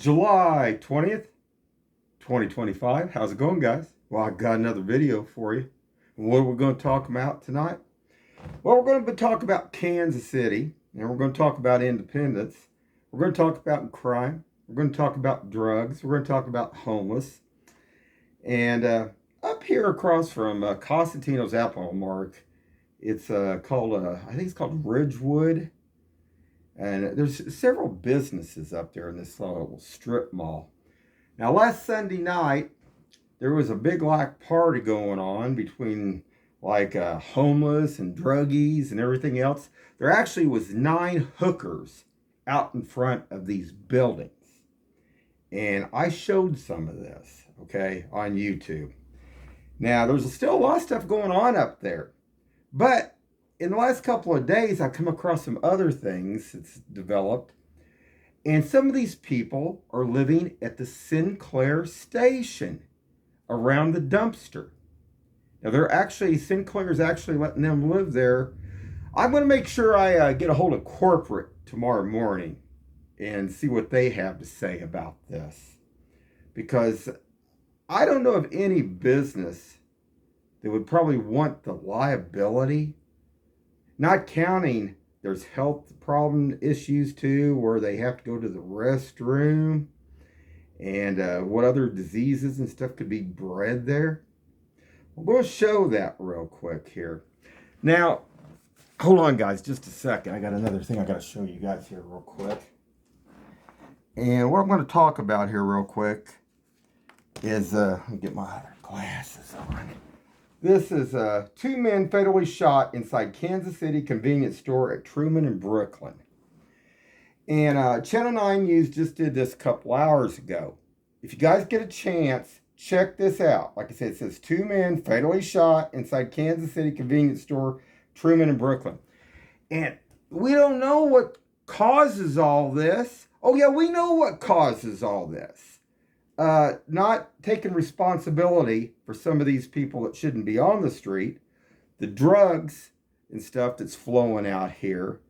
July 20th, 2025. How's it going, guys? Well, I got another video for you. And what are we going to talk about tonight? Well, we're going to talk about Kansas City, and we're going to talk about independence. We're going to talk about crime. We're going to talk about drugs. We're going to talk about homeless. And up here across from Costantino's Apple Mart, it's called, I think it's called Ridgewood. And there's several businesses up there in this little strip mall. Now, last Sunday night, there was a big like party going on between like homeless and druggies and everything else. There actually was 9 hookers out in front of these buildings. And I showed some of this, okay, on YouTube. Now, there's still a lot of stuff going on up there. But in the last couple of days, I've come across some other things that's developed. And some of these people are living at the Sinclair station around the dumpster. Now, Sinclair's actually letting them live there. I'm going to make sure I get a hold of corporate tomorrow morning and see what they have to say about this. Because I don't know of any business that would probably want the liability, not counting there's health problem issues too, where they have to go to the restroom, and what other diseases and stuff could be bred there. We're going to show that real quick here. Now, hold on, guys, just a second. I got another thing I got to show you guys here real quick. And what I'm going to talk about here real quick is, let me get my glasses on. This is 2 men fatally shot inside Kansas City convenience store at Truman in Brooklyn. And Channel 9 News just did this a couple hours ago. If you guys get a chance, check this out. Like I said, it says 2 men fatally shot inside Kansas City convenience store, Truman in Brooklyn. And we don't know what causes all this. Oh yeah, we know what causes all this. Not taking responsibility for some of these people that shouldn't be on the street, the drugs and stuff that's flowing out here.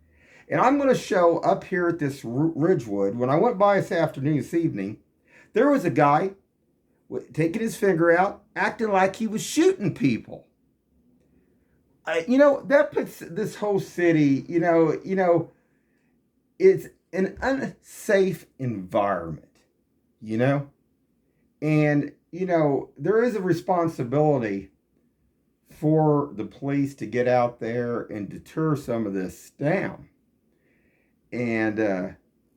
And I'm going to show up here at this Ridgewood, when I went by this evening, there was a guy taking his finger out, acting like he was shooting people. That puts this whole city, it's an unsafe environment, And, there is a responsibility for the police to get out there and deter some of this down. And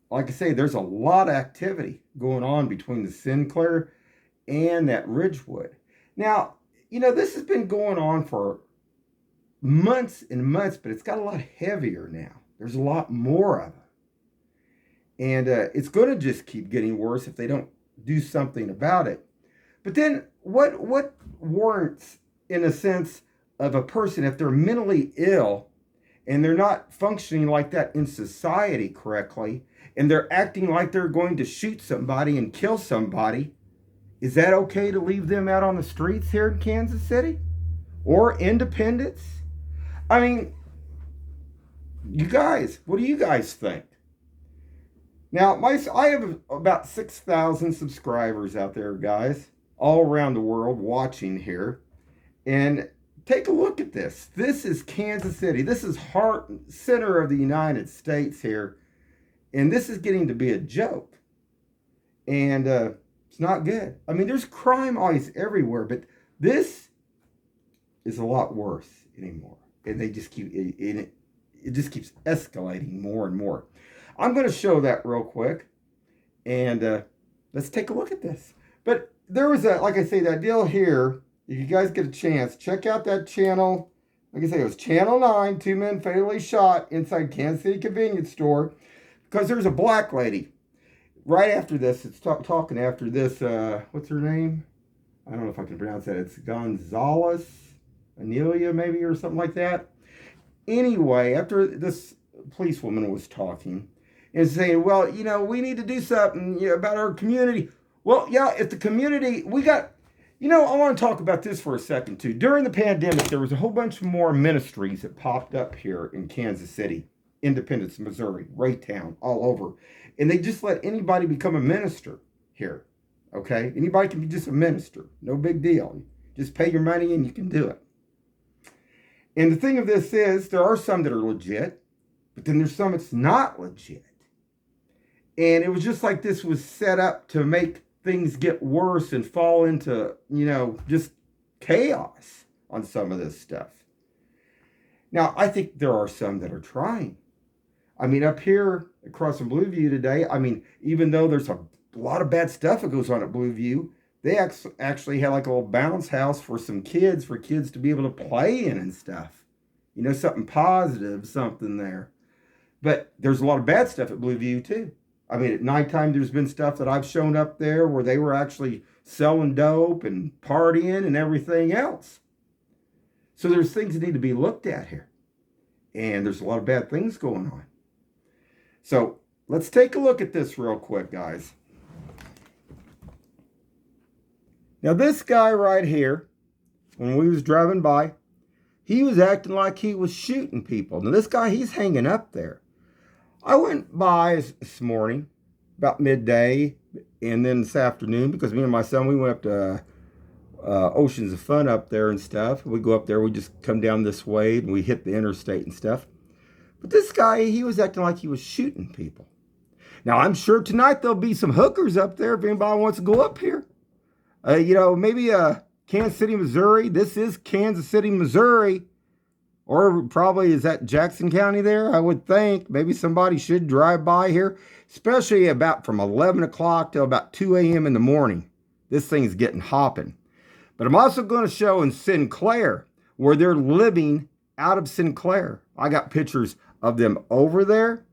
like I say, there's a lot of activity going on between the Sinclair and that Ridgewood. Now, this has been going on for months and months, but it's got a lot heavier now. There's a lot more of it. And it's going to just keep getting worse if they don't do something about it. But then what warrants, in a sense, of a person, if they're mentally ill and they're not functioning like that in society correctly, and they're acting like they're going to shoot somebody and kill somebody, is that okay to leave them out on the streets here in Kansas City? Or Independence? I mean, you guys, what do you guys think? Now, I have about 6,000 subscribers out there, guys, all around the world watching here. And take a look at this. This is Kansas City. This is heart and center of the United States here. And this is getting to be a joke. And it's not good. I mean, there's crime always everywhere, but this is a lot worse anymore. And they just keep, it just keeps escalating more and more. I'm going to show that real quick, and let's take a look at this. But there was like I say, that deal here. If you guys get a chance, check out that channel. Like I say, it was Channel 9, 2 men fatally shot inside Kansas City convenience store, because there's a black lady. Right after this, it's talking after this, what's her name? I don't know if I can pronounce that. It's Gonzalez, Anelia maybe, or something like that. Anyway, after this policewoman was talking, and saying, well, we need to do something about our community. Well, yeah, if the community, I want to talk about this for a second, too. During the pandemic, there was a whole bunch more ministries that popped up here in Kansas City, Independence, Missouri, Raytown, all over. And they just let anybody become a minister here. Okay? Anybody can be just a minister. No big deal. Just pay your money and you can do it. And the thing of this is, there are some that are legit, but then there's some that's not legit. And it was just like this was set up to make things get worse and fall into, just chaos on some of this stuff. Now, I think there are some that are trying. I mean, up here across from Blueview today, even though there's a lot of bad stuff that goes on at Blueview, they actually had like a little bounce house for kids to be able to play in and stuff. Something positive, something there. But there's a lot of bad stuff at Blueview too. At nighttime, there's been stuff that I've shown up there where they were actually selling dope and partying and everything else. So there's things that need to be looked at here. And there's a lot of bad things going on. So let's take a look at this real quick, guys. Now this guy right here, when we was driving by, he was acting like he was shooting people. Now this guy, he's hanging up there. I went by this morning, about midday, and then this afternoon, because me and my son, we went up to Oceans of Fun up there and stuff. We go up there, we just come down this way, and we hit the interstate and stuff. But this guy, he was acting like he was shooting people. Now, I'm sure tonight there'll be some hookers up there if anybody wants to go up here. Maybe Kansas City, Missouri. This is Kansas City, Missouri. Or probably, is that Jackson County there? I would think. Maybe somebody should drive by here. Especially about from 11 o'clock till about 2 a.m. in the morning. This thing's getting hopping. But I'm also going to show in Sinclair where they're living out of Sinclair. I got pictures of them over there.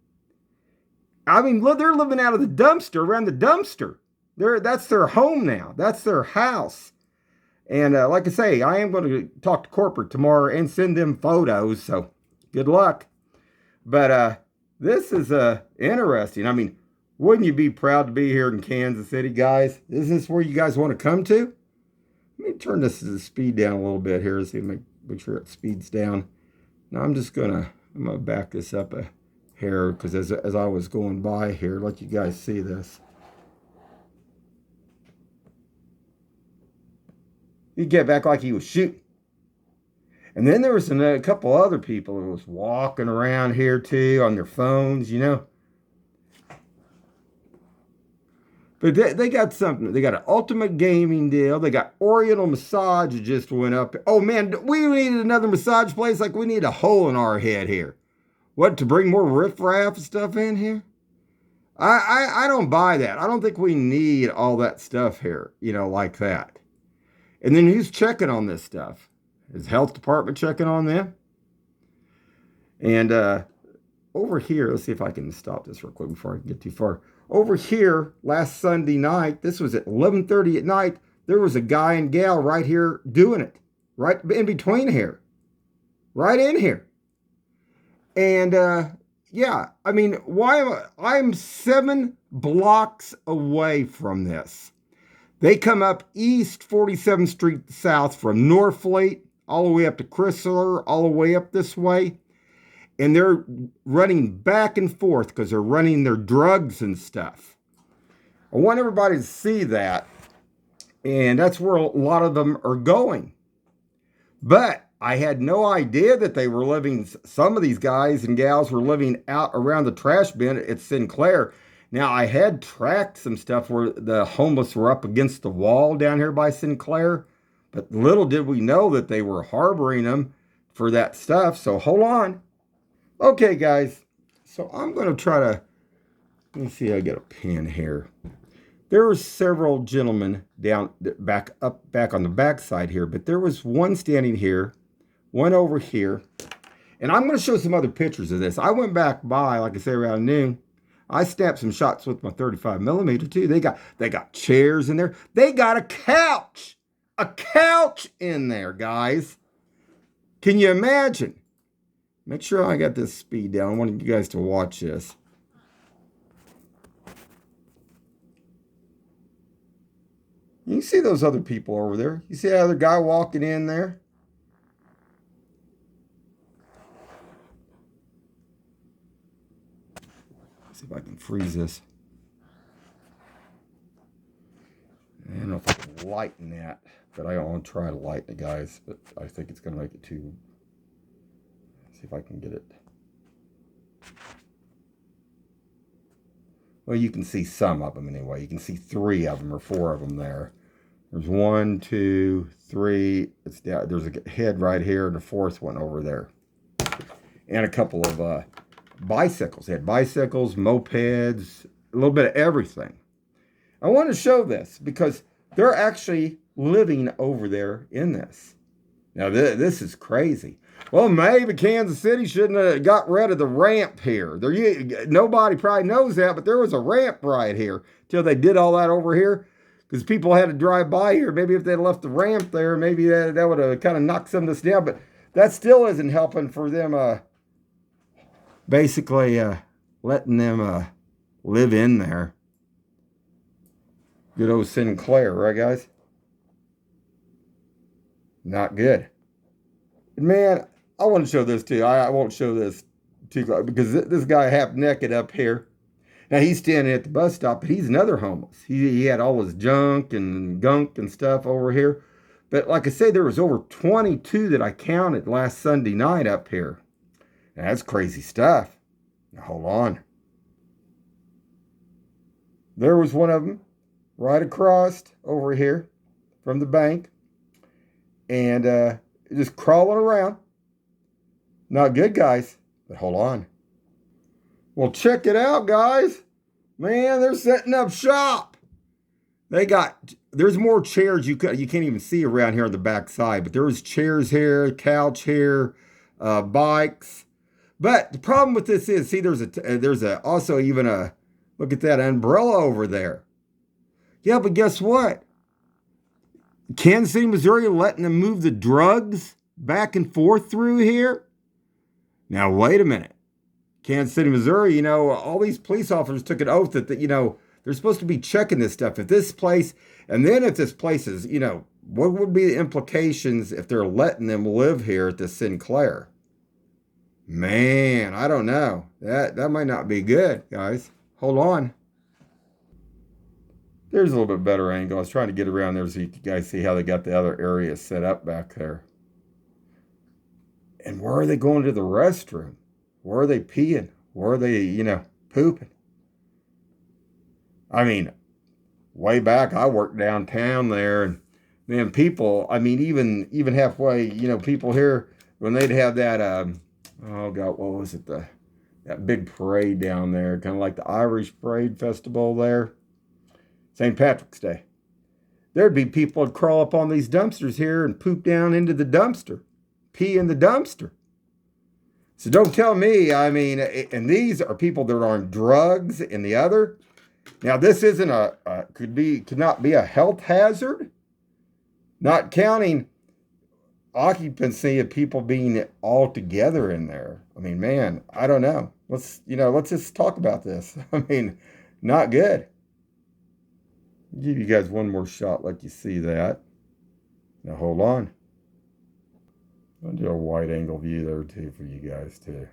Look, they're living out of the dumpster, around the dumpster. That's their home now. That's their house. And like I say, I am going to talk to corporate tomorrow and send them photos. So good luck. But this is interesting. Wouldn't you be proud to be here in Kansas City, guys? Isn't this where you guys want to come to? Let me turn this speed down a little bit here. See, make sure it speeds down. Now I'm gonna back this up a hair because as I was going by here, let you guys see this. He'd get back like he was shooting. And then there was a couple other people who was walking around here too on their phones, But they got something. They got an ultimate gaming deal. They got Oriental Massage that just went up. Oh man, we needed another massage place like we need a hole in our head here. What, to bring more riffraff stuff in here? I don't buy that. I don't think we need all that stuff here, like that. And then who's checking on this stuff? Is health department checking on them? And over here, let's see if I can stop this real quick before I get too far. Over here, last Sunday night, this was at 11:30 at night, there was a guy and gal right here doing it. Right in between here. Right in here. And I'm 7 blocks away from this. They come up East 47th Street South from Norfleet, all the way up to Chrysler, all the way up this way. And they're running back and forth because they're running their drugs and stuff. I want everybody to see that. And that's where a lot of them are going. But I had no idea that they were living, some of these guys and gals were living out around the trash bin at Sinclair. Now, I had tracked some stuff where the homeless were up against the wall down here by Sinclair. But little did we know that they were harboring them for that stuff. So hold on. Okay, guys. So I'm going to try to, let me see, I get a pen here. There were several gentlemen back on the back side here, but there was one standing here, one over here. And I'm going to show some other pictures of this. I went back by, like I say, around noon. I snapped some shots with my 35 millimeter too. They got chairs in there. They got a couch in there, guys. Can you imagine? Make sure I got this speed down. I want you guys to watch this. You see those other people over there? You see that other guy walking in there? Let's see if I can freeze this. I don't know if I can lighten that, but I want to try to lighten it, guys. But I think it's going to make it too. Let's see if I can get it. Well, you can see some of them anyway. You can see 3 of them or 4 of them there. There's 1, 2, 3. It's down. There's a head right here, and the 4th one over there. And a couple of bicycles. They had bicycles, mopeds, a little bit of everything. I want to show this because they're actually living over there in this. Now, this is crazy. Well, maybe Kansas City shouldn't have got rid of the ramp here. Nobody probably knows that, but there was a ramp right here till they did all that over here because people had to drive by here. Maybe if they'd left the ramp there, maybe that would have kind of knocked some of this down, but that still isn't helping for them basically letting them live in there. Good old Sinclair, right, guys? Not good. Man, I want to show this to you. I won't show this to you because this guy half naked up here. Now, he's standing at the bus stop, but he's another homeless. He had all his junk and gunk and stuff over here. But like I say, there was over 22 that I counted last Sunday night up here. Now, that's crazy stuff. Now, hold on. There was one of them right across over here from the bank. And just crawling around. Not good, guys. But hold on. Well, check it out, guys. Man, they're setting up shop. There's more chairs you can't even see around here on the back side. But there was chairs here, couch here, bikes. But the problem with this is, see, there's also even a, look at that umbrella over there. Yeah, but guess what? Kansas City, Missouri, letting them move the drugs back and forth through here? Now, wait a minute. Kansas City, Missouri, all these police officers took an oath that, they're supposed to be checking this stuff. If this place, and then if this place is, what would be the implications if they're letting them live here at the Sinclair? Man, I don't know. That might not be good, guys. Hold on. There's a little bit better angle. I was trying to get around there so you guys see how they got the other areas set up back there. And where are they going to the restroom? Where are they peeing? Where are they, pooping? I mean, way back, I worked downtown there, and man, people, even halfway, people here, when they'd have that, oh God, what was it? That big parade down there, kind of like the Irish Parade Festival there. St. Patrick's Day. There'd be people that crawl up on these dumpsters here and poop down into the dumpster, pee in the dumpster. So don't tell me, and these are people that are on drugs in the other. Now, this isn't could not be a health hazard, not counting occupancy of people being all together in there. Man, I don't know. Let's just talk about this. Not good. Give you guys one more shot, let you see that. Now hold on. I'll do a wide angle view there too for you guys too.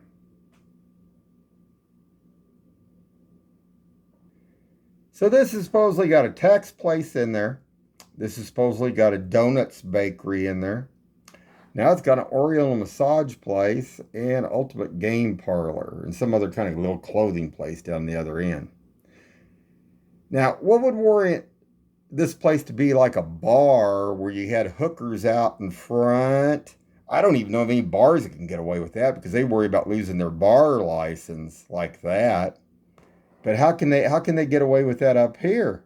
So this has supposedly got a tax place in there. This has supposedly got a donuts bakery in there. Now it's got an Oriental massage place and ultimate game parlor and some other kind of little clothing place down the other end. Now, what would warrant this place to be like a bar where you had hookers out in front? I don't even know of any bars that can get away with that because they worry about losing their bar license like that. But how can they get away with that up here?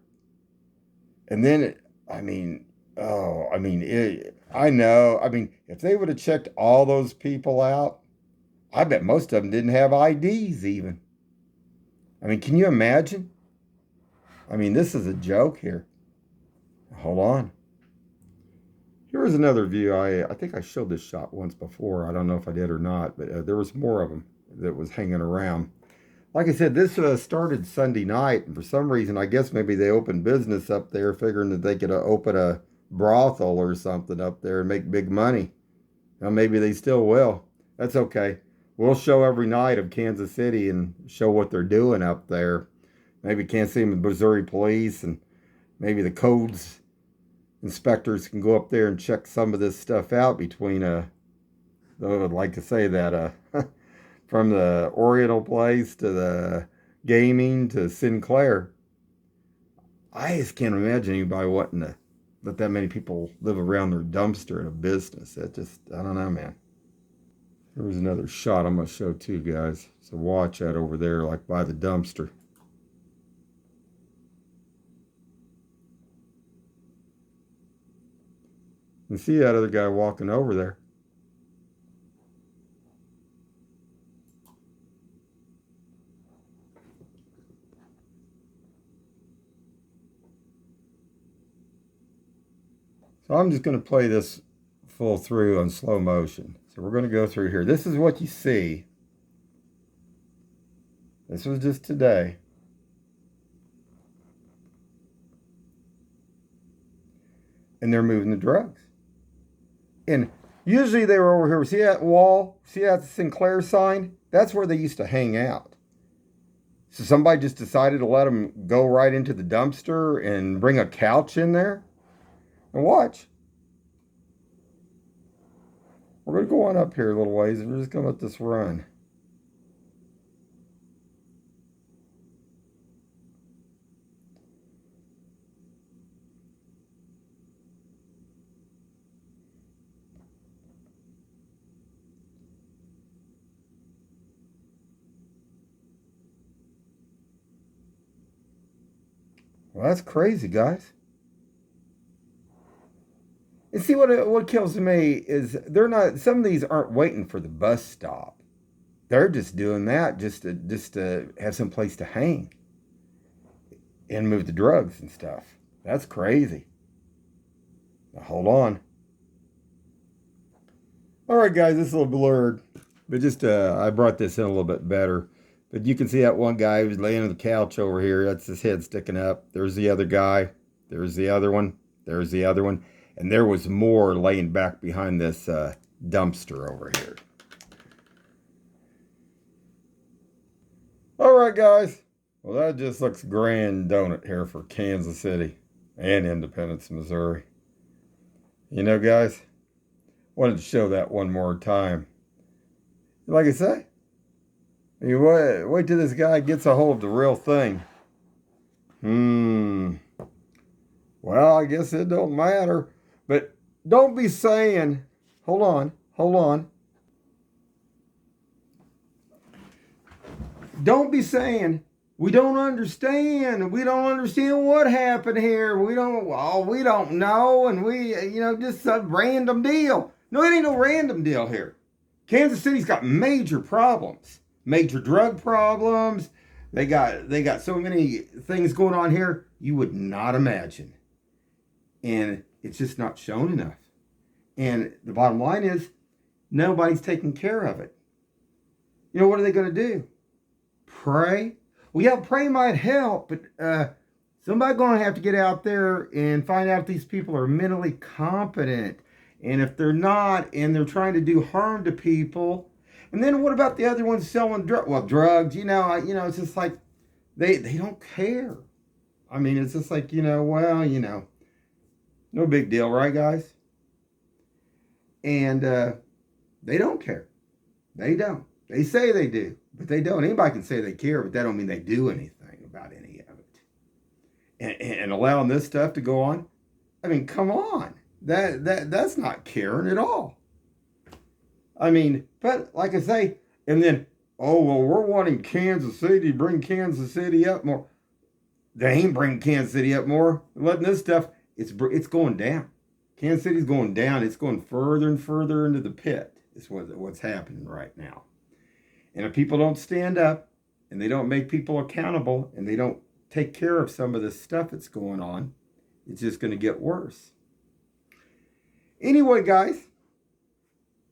And then, I know. If they would have checked all those people out, I bet most of them didn't have IDs even. Can you imagine? This is a joke here. Hold on. Here's another view. I think I showed this shot once before. I don't know if I did or not, but there was more of them that was hanging around. Like I said, this started Sunday night, and for some reason, I guess maybe they opened business up there, figuring that they could open a brothel or something up there and make big money. Now, maybe they still will. That's okay. We'll show every night of Kansas City and show what they're doing up there. Maybe Kansas City, Missouri police, and maybe the codes inspectors can go up there and check some of this stuff out between, I would like to say that, from the Oriental place to the gaming to Sinclair. I just can't imagine anybody wanting to let that many people live around their dumpster in a business. That just, I don't know, man. Here's another shot I'm going to show too, guys. So watch that over there, like by the dumpster. You see that other guy walking over there. So I'm just going to play this full through on slow motion. So we're going to go through here. This is what you see. This was just today. And they're moving the drugs. And usually they were over here. See that wall? See that Sinclair sign? That's where they used to hang out. So somebody just decided to let them go right into the dumpster and bring a couch in there. And watch. We're going to go on up here a little ways and we're just going to let this run. Well, that's crazy, guys. And see, what kills me is they're not. Some of these aren't waiting for the bus stop. They're just doing that just to have some place to hang and move the drugs and stuff. That's crazy. Now, hold on. All right, guys, this is a little blurred, but just I brought this in a little bit better. But you can see that one guy who's laying on the couch over here. That's his head sticking up. There's the other guy. There's the other one. There's the other one. And there was more laying back behind this dumpster over here. All right, guys. Well, that just looks grand, don't it, here for Kansas City and Independence, Missouri. You know, guys, wanted to show that one more time. Like I say, you wait till this guy gets a hold of the real thing. Well, I guess it don't matter. But don't be saying, hold on. Don't be saying, we don't understand what happened here. We don't know. And just a random deal. No, it ain't no random deal here. Kansas City's got major problems, major drug problems. They got so many things going on here you would not imagine. And it's just not shown enough. And the bottom line is, nobody's taking care of it. You know, what are they going to do? Pray? Well, yeah, pray might help, but somebody's going to have to get out there and find out if these people are mentally competent. And if they're not, and they're trying to do harm to people. And then what about the other ones selling drugs? Well, drugs, it's just like, they don't care. I mean, it's just like, no big deal, right, guys? And they don't care. They don't. They say they do, but they don't. Anybody can say they care, but that don't mean they do anything about any of it. And allowing this stuff to go on, I mean, come on. That's not caring at all. I mean, but like I say, and then, oh, well, we're wanting Kansas City to bring Kansas City up more. They ain't bringing Kansas City up more. Letting this stuff, it's going down. Kansas City's going down. It's going further and further into the pit. Is what's happening right now. And if people don't stand up and they don't make people accountable and they don't take care of some of this stuff that's going on, it's just going to get worse. Anyway, guys,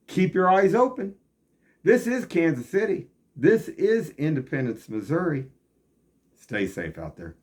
keep your eyes open. This is Kansas City. This is Independence, Missouri. Stay safe out there.